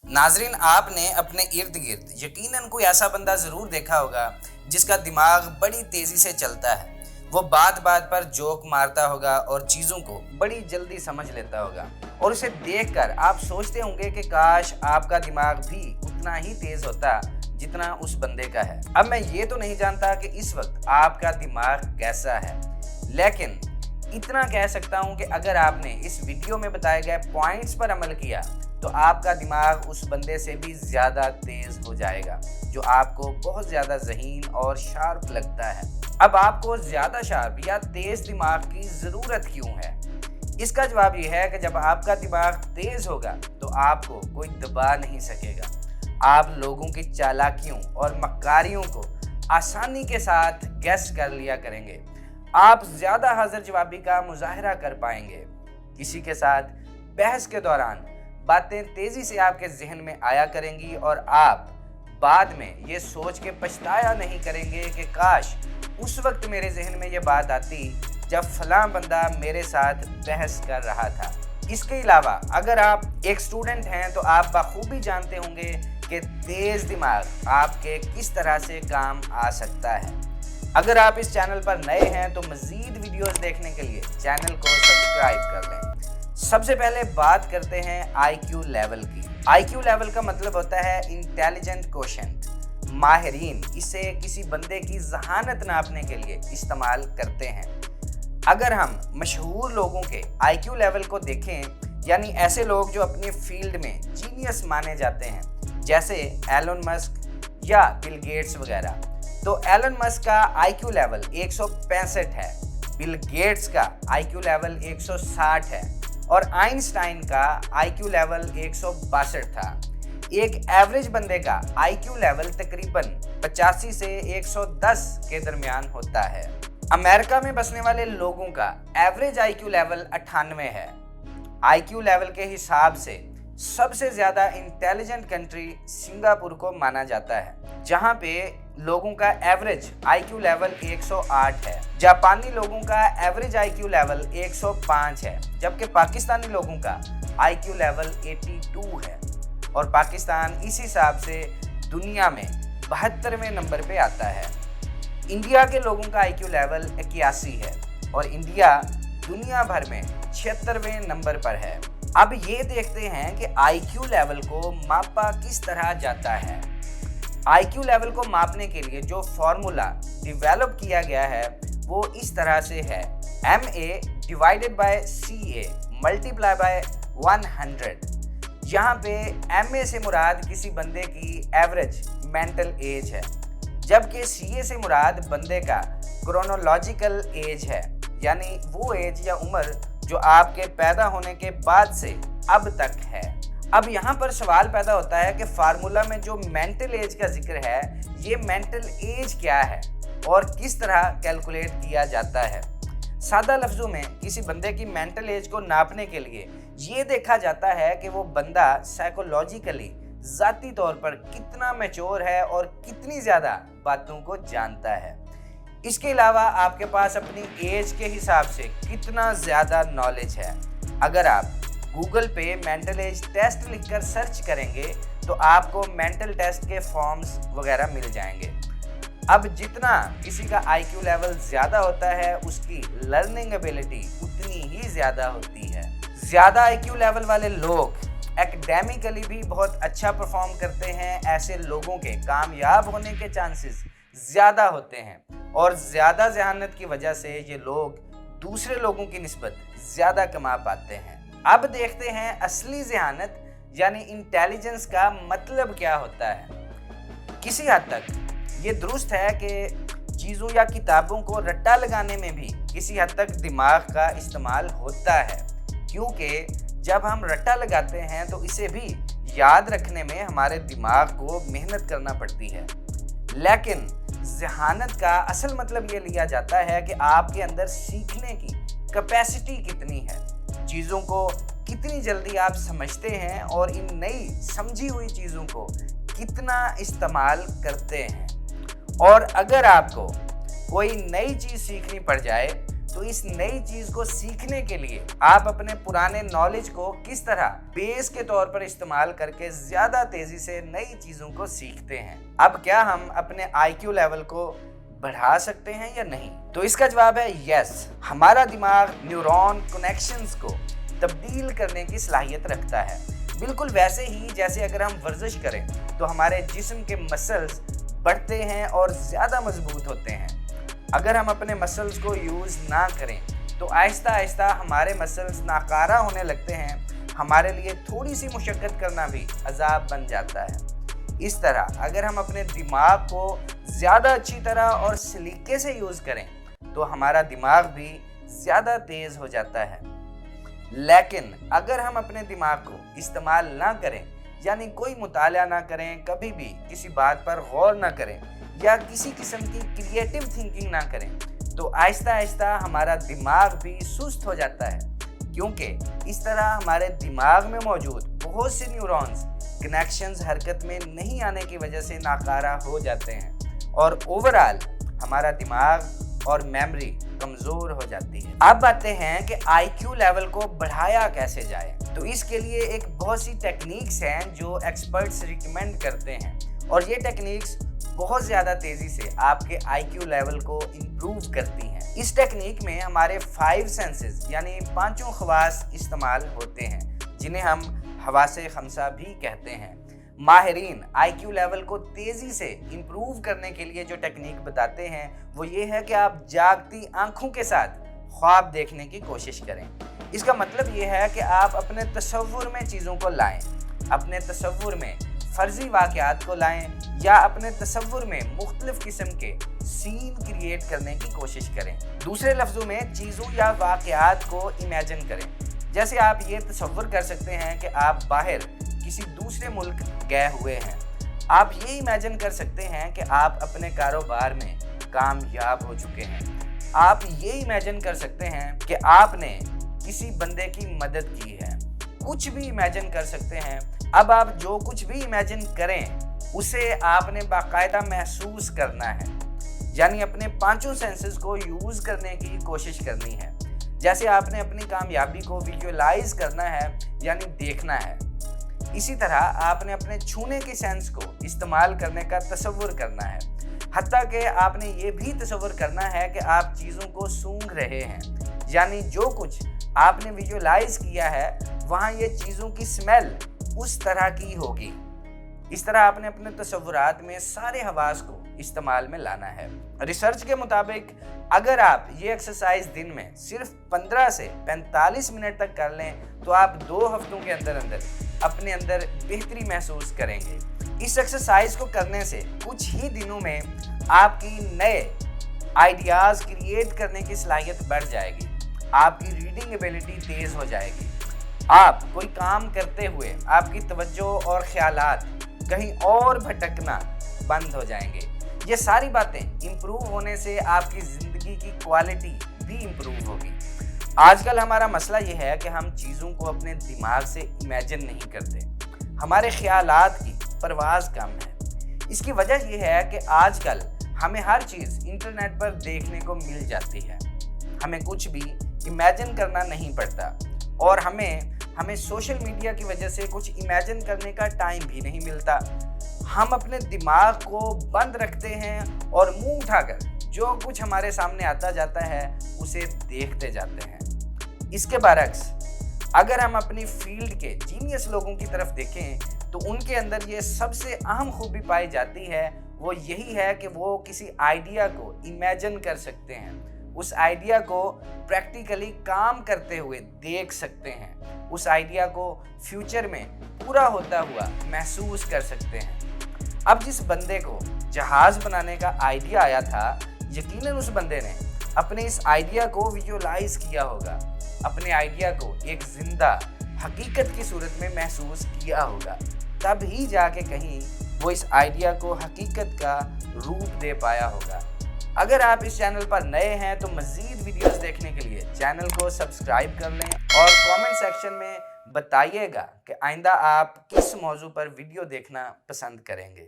नाजरीन, आपने अपने इर्द गिर्द यकीनन कोई ऐसा बंदा ज़रूर देखा होगा जिसका दिमाग बड़ी तेज़ी से चलता है। वो बात बात पर जोक मारता होगा और चीज़ों को बड़ी जल्दी समझ लेता होगा, और उसे देखकर आप सोचते होंगे कि काश आपका दिमाग भी उतना ही तेज़ होता जितना उस बंदे का है। अब मैं ये तो नहीं जानता कि इस वक्त आपका दिमाग कैसा है, लेकिन इतना कह सकता हूँ कि अगर आपने इस वीडियो में बताए गए पॉइंट्स पर अमल किया तो आपका दिमाग उस बंदे से भी ज़्यादा तेज़ हो जाएगा जो आपको बहुत ज़्यादा ज़हीन और शार्प लगता है। अब आपको ज़्यादा शार्प या तेज़ दिमाग की ज़रूरत क्यों है? इसका जवाब यह है कि जब आपका दिमाग तेज़ होगा तो आपको कोई दबा नहीं सकेगा। आप लोगों की चालाकियों और मक्कारियों को आसानी के साथ गेस कर लिया करेंगे। आप ज़्यादा हाजिर जवाबी का मुजाहरा कर पाएंगे। किसी के साथ बहस के दौरान बातें तेज़ी से आपके जहन में आया करेंगी और आप बाद में ये सोच के पछताया नहीं करेंगे कि काश उस वक्त मेरे जहन में ये बात आती जब फलां बंदा मेरे साथ बहस कर रहा था। इसके अलावा अगर आप एक स्टूडेंट हैं तो आप बखूबी जानते होंगे कि तेज़ दिमाग आपके किस तरह से काम आ सकता है। अगर आप इस चैनल पर नए हैं तो मज़ीद वीडियोस देखने के लिए चैनल को सब्सक्राइब कर लें। सबसे पहले बात करते हैं आईक्यू लेवल की। आईक्यू लेवल का मतलब होता है इंटेलिजेंट कोशेंट। माहिरीन इसे किसी बंदे की ज़हानत नापने के लिए इस्तेमाल करते हैं। अगर हम मशहूर लोगों के आईक्यू लेवल को देखें, यानी ऐसे लोग जो अपनी फील्ड में जीनियस माने जाते हैं, जैसे एलन मस्क या बिल गेट्स वगैरह, तो एलन मस्क का आईक्यू लेवल 165 है, बिल गेट्स का आईक्यू लेवल 160 है और आइंस्टाइन का आईक्यू लेवल 162 था। एक एवरेज बंदे का आईक्यू लेवल तकरीबन 85 से 110 के दरमियान होता है। अमेरिका में बसने वाले लोगों का एवरेज आईक्यू लेवल 98 है। आईक्यू लेवल के हिसाब से सबसे ज़्यादा इंटेलिजेंट कंट्री सिंगापुर को माना जाता है, जहां पे लोगों का एवरेज आईक्यू लेवल 108 है। जापानी लोगों का एवरेज आईक्यू लेवल 105 है, जबकि पाकिस्तानी लोगों का आईक्यू लेवल 82 है और पाकिस्तान इस हिसाब से दुनिया में 72वें नंबर पे आता है। इंडिया के लोगों का आईक्यू लेवल 81 है और इंडिया दुनिया भर में 76वें नंबर पर है। अब ये देखते हैं कि आईक्यू लेवल को मापा किस तरह जाता है। आईक्यू लेवल को मापने के लिए जो फॉर्मूला डेवलप किया गया है वो इस तरह से है: MA divided by CA multiply by 100। यहाँ पे MA से मुराद किसी बंदे की एवरेज मेंटल एज है, जबकि CA से मुराद बंदे का क्रोनोलॉजिकल एज है, यानी वो एज या उम्र जो आपके पैदा होने के बाद से अब तक है। अब यहाँ पर सवाल पैदा होता है कि फार्मूला में जो मेंटल एज का जिक्र है, ये मेंटल एज क्या है और किस तरह कैलकुलेट किया जाता है। सादा लफ्ज़ों में किसी बंदे की मेंटल एज को नापने के लिए ये देखा जाता है कि वो बंदा साइकोलॉजिकली ज़ाती तौर पर कितना मैच्योर है और कितनी ज़्यादा बातों को जानता है। इसके अलावा आपके पास अपनी एज के हिसाब से कितना ज़्यादा नॉलेज है। अगर आप गूगल पे मेंटल एज टेस्ट लिखकर सर्च करेंगे तो आपको मेंटल टेस्ट के फॉर्म्स वगैरह मिल जाएंगे। अब जितना किसी का आईक्यू लेवल ज़्यादा होता है, उसकी लर्निंग एबिलिटी उतनी ही ज़्यादा होती है। ज़्यादा आईक्यू लेवल वाले लोग एकेडमिकली भी बहुत अच्छा परफॉर्म करते हैं। ऐसे लोगों के कामयाब होने के चांसेस ज़्यादा होते हैं और ज़्यादा ज़हानत की वजह से ये लोग दूसरे लोगों की निस्बत ज़्यादा कमा पाते हैं। अब देखते हैं असली ज़हानत यानी इंटेलिजेंस का मतलब क्या होता है। किसी हद तक ये दुरुस्त है कि चीज़ों या किताबों को रट्टा लगाने में भी किसी हद तक दिमाग का इस्तेमाल होता है, क्योंकि जब हम रट्टा लगाते हैं तो इसे भी याद रखने में हमारे दिमाग को मेहनत करना पड़ती है। लेकिन ज़हानत का असल मतलब ये लिया जाता है कि आपके अंदर सीखने की कैपेसिटी कितनी है, चीज़ों को कितनी जल्दी आप समझते हैं और इन नई समझी हुई चीज़ों को कितना इस्तेमाल करते हैं। और अगर आपको कोई नई चीज़ सीखनी पड़ जाए तो इस नई चीज को सीखने के लिए आप अपने पुराने नॉलेज को किस तरह बेस के तौर पर इस्तेमाल करके ज्यादा तेजी से नई चीजों को सीखते हैं। अब क्या हम अपने IQ लेवल को बढ़ा सकते हैं या नहीं? तो इसका जवाब है यस। हमारा दिमाग न्यूरॉन कनेक्शंस को तब्दील करने की सलाहियत रखता है, बिल्कुल वैसे ही जैसे अगर हम वर्जिश करें तो हमारे जिस्म के मसल्स बढ़ते हैं और ज़्यादा मजबूत होते हैं। अगर हम अपने मसल्स को यूज़ ना करें तो आहिस्ता आहिस्ता हमारे मसल्स नाकारा होने लगते हैं। हमारे लिए थोड़ी सी मुशक्क़त करना भी अजाब बन जाता है। इस तरह अगर हम अपने दिमाग को ज़्यादा अच्छी तरह और सलीके से यूज़ करें तो हमारा दिमाग भी ज़्यादा तेज़ हो जाता है। लेकिन अगर हम अपने दिमाग को इस्तेमाल ना करें, यानी कोई मुताला ना करें, कभी भी किसी बात पर गौर ना करें या किसी किस्म की क्रिएटिव थिंकिंग ना करें, तो आहिस्ता आहिस्ता हमारा दिमाग भी सुस्त हो जाता है, क्योंकि इस तरह हमारे दिमाग में मौजूद बहुत से न्यूरॉन्स कनेक्शंस हरकत में नहीं आने की वजह से नाकारा हो जाते हैं और ओवरऑल हमारा दिमाग और मेमोरी कमज़ोर हो जाती है। अब आते हैं कि IQ लेवल को बढ़ाया कैसे जाए। तो इसके लिए एक बहुत सी टेक्निक्स हैं जो एक्सपर्ट्स रिकमेंड करते हैं और ये टेक्निक्स बहुत ज़्यादा तेज़ी से आपके IQ लेवल को इम्प्रूव करती हैं। इस टेक्निक में हमारे 5 सेंसेस यानी 5 खवास इस्तेमाल होते हैं, जिन्हें हम हवासे खमसा भी कहते हैं। माहिरीन IQ लेवल को तेज़ी से इम्प्रूव करने के लिए जो टेक्निक बताते हैं वो ये है कि आप जागती आंखों के साथ ख्वाब देखने की कोशिश करें। इसका मतलब ये है कि आप अपने तसव्वुर में चीज़ों को लाएं, अपने तसव्वुर में फ़र्ज़ी वाक़यात को लाएं या अपने तसव्वुर में मुख्तलिफ़ किस्म के सीन क्रिएट करने की कोशिश करें। दूसरे लफ्ज़ों में चीज़ों या वाक़यात को इमेजिन करें। जैसे आप ये तसव्वुर कर सकते हैं कि आप बाहर किसी दूसरे मुल्क गए हुए हैं। आप ये इमेजिन कर सकते हैं कि आप अपने कारोबार में कामयाब हो चुके हैं। आप ये इमेजिन कर सकते हैं कि आपने किसी बंदे की मदद की है। कुछ भी इमेजिन कर सकते हैं। अब आप जो कुछ भी इमेजिन करें उसे आपने बाकायदा महसूस करना है, यानी अपने 5 सेंसेस को यूज़ करने की कोशिश करनी है। जैसे आपने अपनी कामयाबी को विजुअलाइज करना है, यानी देखना है। इसी तरह आपने अपने छूने के सेंस को इस्तेमाल करने का तसव्वुर करना है। हत्ता कि आपने ये भी तसव्वुर करना है कि आप चीज़ों को सूंघ रहे हैं, यानी जो कुछ आपने विजुअलाइज किया है वहाँ ये चीज़ों की स्मेल उस तरह की होगी। इस तरह आपने अपने तसव्वुरात में सारे हवास को इस्तेमाल में लाना है। रिसर्च के मुताबिक अगर आप ये एक्सरसाइज दिन में सिर्फ 15 से 45 मिनट तक कर लें तो आप 2 हफ्तों के अंदर अंदर अपने अंदर बेहतरी महसूस करेंगे। इस एक्सरसाइज को करने से कुछ ही दिनों में आपकी नए आइडियाज़ क्रिएट करने की सलाहियत बढ़ जाएगी। आपकी रीडिंग एबिलिटी तेज़ हो जाएगी। आप कोई काम करते हुए आपकी तवज्जो और ख्यालात कहीं और भटकना बंद हो जाएंगे। ये सारी बातें इम्प्रूव होने से आपकी ज़िंदगी की क्वालिटी भी इम्प्रूव होगी। आजकल हमारा मसला ये है कि हम चीज़ों को अपने दिमाग से इमेजिन नहीं करते। हमारे ख्यालात की परवाज़ कम है। इसकी वजह यह है कि आजकल हमें हर चीज़ इंटरनेट पर देखने को मिल जाती है। हमें कुछ भी इमेजिन करना नहीं पड़ता और हमें सोशल मीडिया की वजह से कुछ इमेजिन करने का टाइम भी नहीं मिलता। हम अपने दिमाग को बंद रखते हैं और मुंह उठाकर जो कुछ हमारे सामने आता जाता है उसे देखते जाते हैं। इसके बरक्स अगर हम अपनी फील्ड के जीनियस लोगों की तरफ देखें तो उनके अंदर ये सबसे अहम खूबी पाई जाती है, वो यही है कि वो किसी आइडिया को इमेजिन कर सकते हैं, उस आइडिया को प्रैक्टिकली काम करते हुए देख सकते हैं, उस आइडिया को फ्यूचर में पूरा होता हुआ महसूस कर सकते हैं। अब जिस बंदे को जहाज़ बनाने का आइडिया आया था, यकीनन उस बंदे ने अपने इस आइडिया को विजुअलाइज किया होगा, अपने आइडिया को एक जिंदा हकीकत की सूरत में महसूस किया होगा, तब ही जाके कहीं वो इस आइडिया को हकीकत का रूप दे पाया होगा। अगर आप इस चैनल पर नए हैं तो मज़ीद वीडियोस देखने के लिए चैनल को सब्सक्राइब कर लें और कमेंट सेक्शन में बताइएगा कि आइंदा आप किस मौजू पर वीडियो देखना पसंद करेंगे।